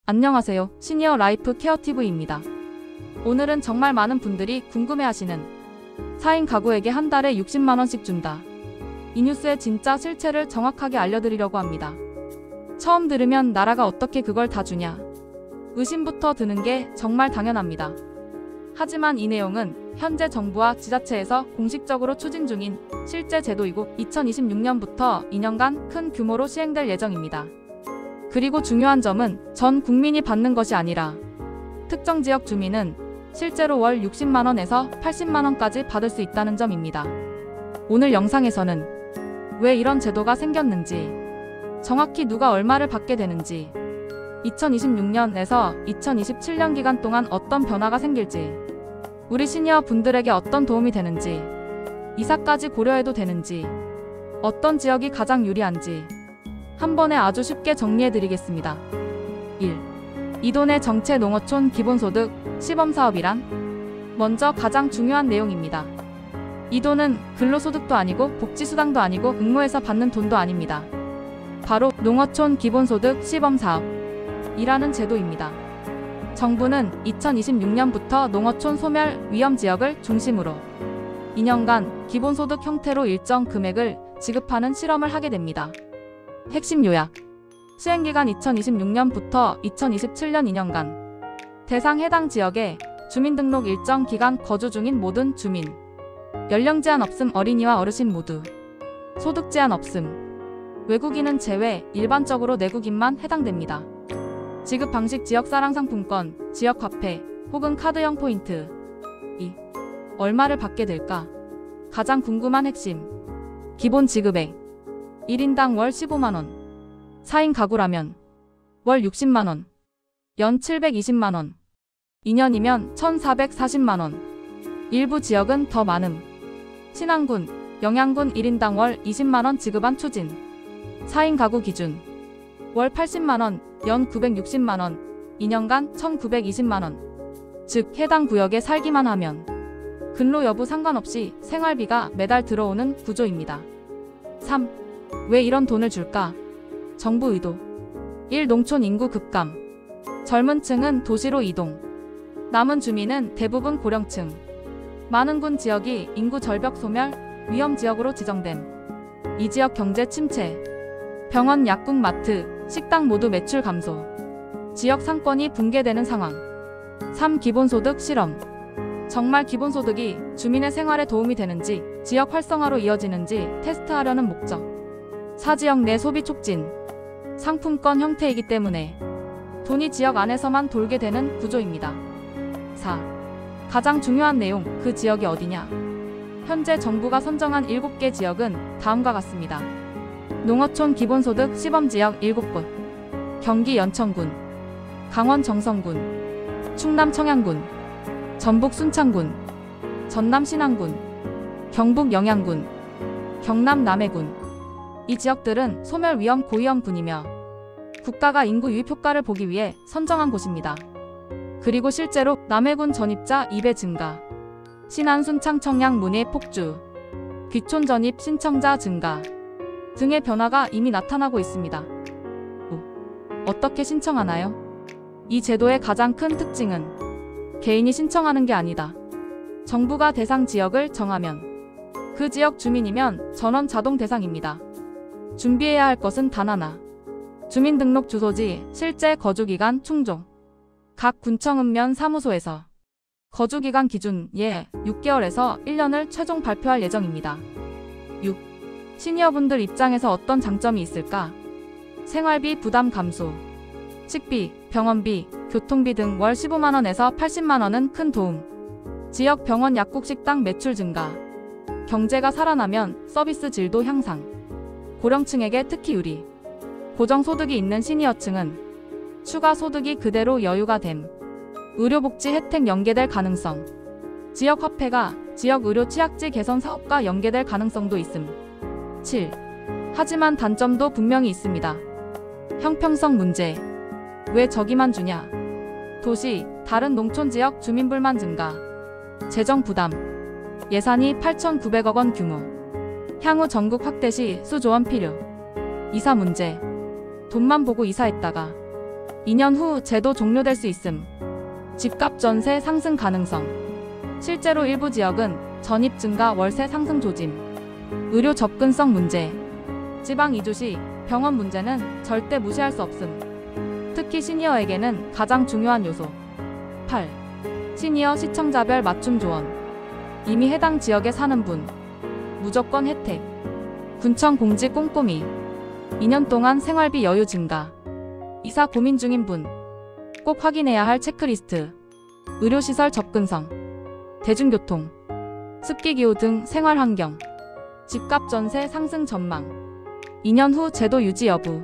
안녕하세요. 시니어 라이프 케어TV입니다. 오늘은 정말 많은 분들이 궁금해하시는 4인 가구에게 한 달에 60만원씩 준다. 이 뉴스의 진짜 실체를 정확하게 알려드리려고 합니다. 처음 들으면 나라가 어떻게 그걸 다 주냐? 의심부터 드는 게 정말 당연합니다. 하지만 이 내용은 현재 정부와 지자체에서 공식적으로 추진 중인 실제 제도이고 2026년부터 2년간 큰 규모로 시행될 예정입니다. 그리고 중요한 점은 전 국민이 받는 것이 아니라 특정 지역 주민은 실제로 월 60만원에서 80만원까지 받을 수 있다는 점입니다. 오늘 영상에서는 왜 이런 제도가 생겼는지, 정확히 누가 얼마를 받게 되는지, 2026년에서 2027년 기간 동안 어떤 변화가 생길지, 우리 시니어 분들에게 어떤 도움이 되는지, 이사까지 고려해도 되는지, 어떤 지역이 가장 유리한지 한 번에 아주 쉽게 정리해드리겠습니다. 1. 이돈의 정체 농어촌 기본소득 시범사업이란? 먼저 가장 중요한 내용입니다. 이돈은 근로소득도 아니고 복지수당도 아니고 응모해서 받는 돈도 아닙니다. 바로 농어촌 기본소득 시범사업이라는 제도입니다. 정부는 2026년부터 농어촌 소멸 위험지역을 중심으로 2년간 기본소득 형태로 일정 금액을 지급하는 실험을 하게 됩니다. 핵심 요약. 시행기간 2026년부터 2027년 2년간 대상 해당 지역에 주민등록 일정 기간 거주 중인 모든 주민, 연령 제한 없음 어린이와 어르신 모두, 소득 제한 없음, 외국인은 제외 일반적으로 내국인만 해당됩니다. 지급 방식 지역 사랑 상품권, 지역 화폐 혹은 카드형 포인트. 2. 얼마를 받게 될까? 가장 궁금한 핵심. 기본 지급액 1인당 월 15만원, 4인 가구라면 월 60만원, 연 720만원, 2년이면 1440만원, 일부 지역은 더 많음. 신안군, 영양군 1인당 월 20만원 지급한 추진. 4인 가구 기준 월 80만원, 연 960만원, 2년간 1920만원. 즉 해당 구역에 살기만 하면 근로 여부 상관없이 생활비가 매달 들어오는 구조입니다. 3. 왜 이런 돈을 줄까? 정부 의도. 1. 농촌 인구 급감. 젊은 층은 도시로 이동. 남은 주민은 대부분 고령층. 많은 군 지역이 인구 절벽 소멸 위험 지역으로 지정됨. 이 지역 경제 침체. 병원, 약국, 마트, 식당 모두 매출 감소. 지역 상권이 붕괴되는 상황. 3. 기본소득 실험. 정말 기본소득이 주민의 생활에 도움이 되는지, 지역 활성화로 이어지는지 테스트하려는 목적. 4. 지역 내 소비 촉진. 상품권 형태이기 때문에 돈이 지역 안에서만 돌게 되는 구조입니다. 4. 가장 중요한 내용, 그 지역이 어디냐? 현재 정부가 선정한 7개 지역은 다음과 같습니다. 농어촌 기본소득 시범지역 7곳. 경기 연천군, 강원 정선군, 충남 청양군, 전북 순창군, 전남 신안군, 경북 영양군, 경남 남해군. 이 지역들은 소멸 위험 고위험군이며 국가가 인구 유입 효과를 보기 위해 선정한 곳입니다. 그리고 실제로 남해군 전입자 2배 증가, 신안 순창 청양 문해 폭주, 귀촌 전입 신청자 증가 등의 변화가 이미 나타나고 있습니다. 어떻게 신청하나요? 이 제도의 가장 큰 특징은 개인이 신청하는 게 아니다. 정부가 대상 지역을 정하면 그 지역 주민이면 전원 자동 대상입니다. 준비해야 할 것은 단 하나. 주민등록 주소지, 실제 거주기간 충족. 각 군청읍면 사무소에서 거주기간 기준 6개월에서 1년을 최종 발표할 예정입니다. 6. 시니어분들 입장에서 어떤 장점이 있을까? 생활비 부담 감소. 식비, 병원비, 교통비 등 월 15만원에서 80만원은 큰 도움. 지역 병원 약국 식당 매출 증가. 경제가 살아나면 서비스 질도 향상. 고령층에게 특히 유리. 고정소득이 있는 시니어층은 추가 소득이 그대로 여유가 됨. 의료복지 혜택 연계될 가능성. 지역 화폐가 지역 의료 취약지 개선 사업과 연계될 가능성도 있음. 7. 하지만 단점도 분명히 있습니다. 형평성 문제. 왜 저기만 주냐? 도시, 다른 농촌 지역 주민불만 증가. 재정 부담. 예산이 8,900억원 규모. 향후 전국 확대 시 수조원 필요. 이사 문제. 돈만 보고 이사했다가 2년 후 제도 종료될 수 있음. 집값 전세 상승 가능성. 실제로 일부 지역은 전입 증가 월세 상승 조짐. 의료 접근성 문제. 지방 이주시 병원 문제는 절대 무시할 수 없음. 특히 시니어에게는 가장 중요한 요소. 8. 시니어 시청자별 맞춤 조언. 이미 해당 지역에 사는 분. 무조건 혜택. 군청 공지 꼼꼼히. 2년 동안 생활비 여유 증가. 이사 고민 중인 분. 꼭 확인해야 할 체크리스트. 의료시설 접근성. 대중교통. 습기기후 등 생활환경. 집값 전세 상승 전망. 2년 후 제도 유지 여부.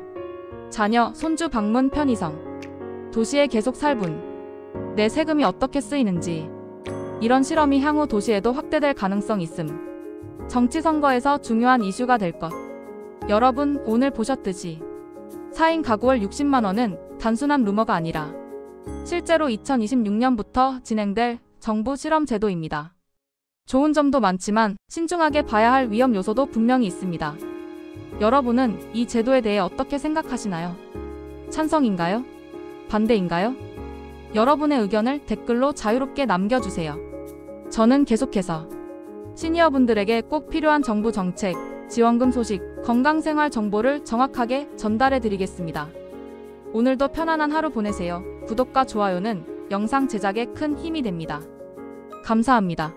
자녀, 손주 방문 편의성. 도시에 계속 살 분. 내 세금이 어떻게 쓰이는지. 이런 실험이 향후 도시에도 확대될 가능성 있음. 정치 선거에서 중요한 이슈가 될 것. 여러분, 오늘 보셨듯이 4인 가구월 60만 원은 단순한 루머가 아니라 실제로 2026년부터 진행될 정부 실험 제도입니다. 좋은 점도 많지만 신중하게 봐야 할 위험 요소도 분명히 있습니다. 여러분은 이 제도에 대해 어떻게 생각하시나요? 찬성인가요? 반대인가요? 여러분의 의견을 댓글로 자유롭게 남겨주세요. 저는 계속해서 시니어분들에게 꼭 필요한 정부 정책, 지원금 소식, 건강생활 정보를 정확하게 전달해 드리겠습니다. 오늘도 편안한 하루 보내세요. 구독과 좋아요는 영상 제작에 큰 힘이 됩니다. 감사합니다.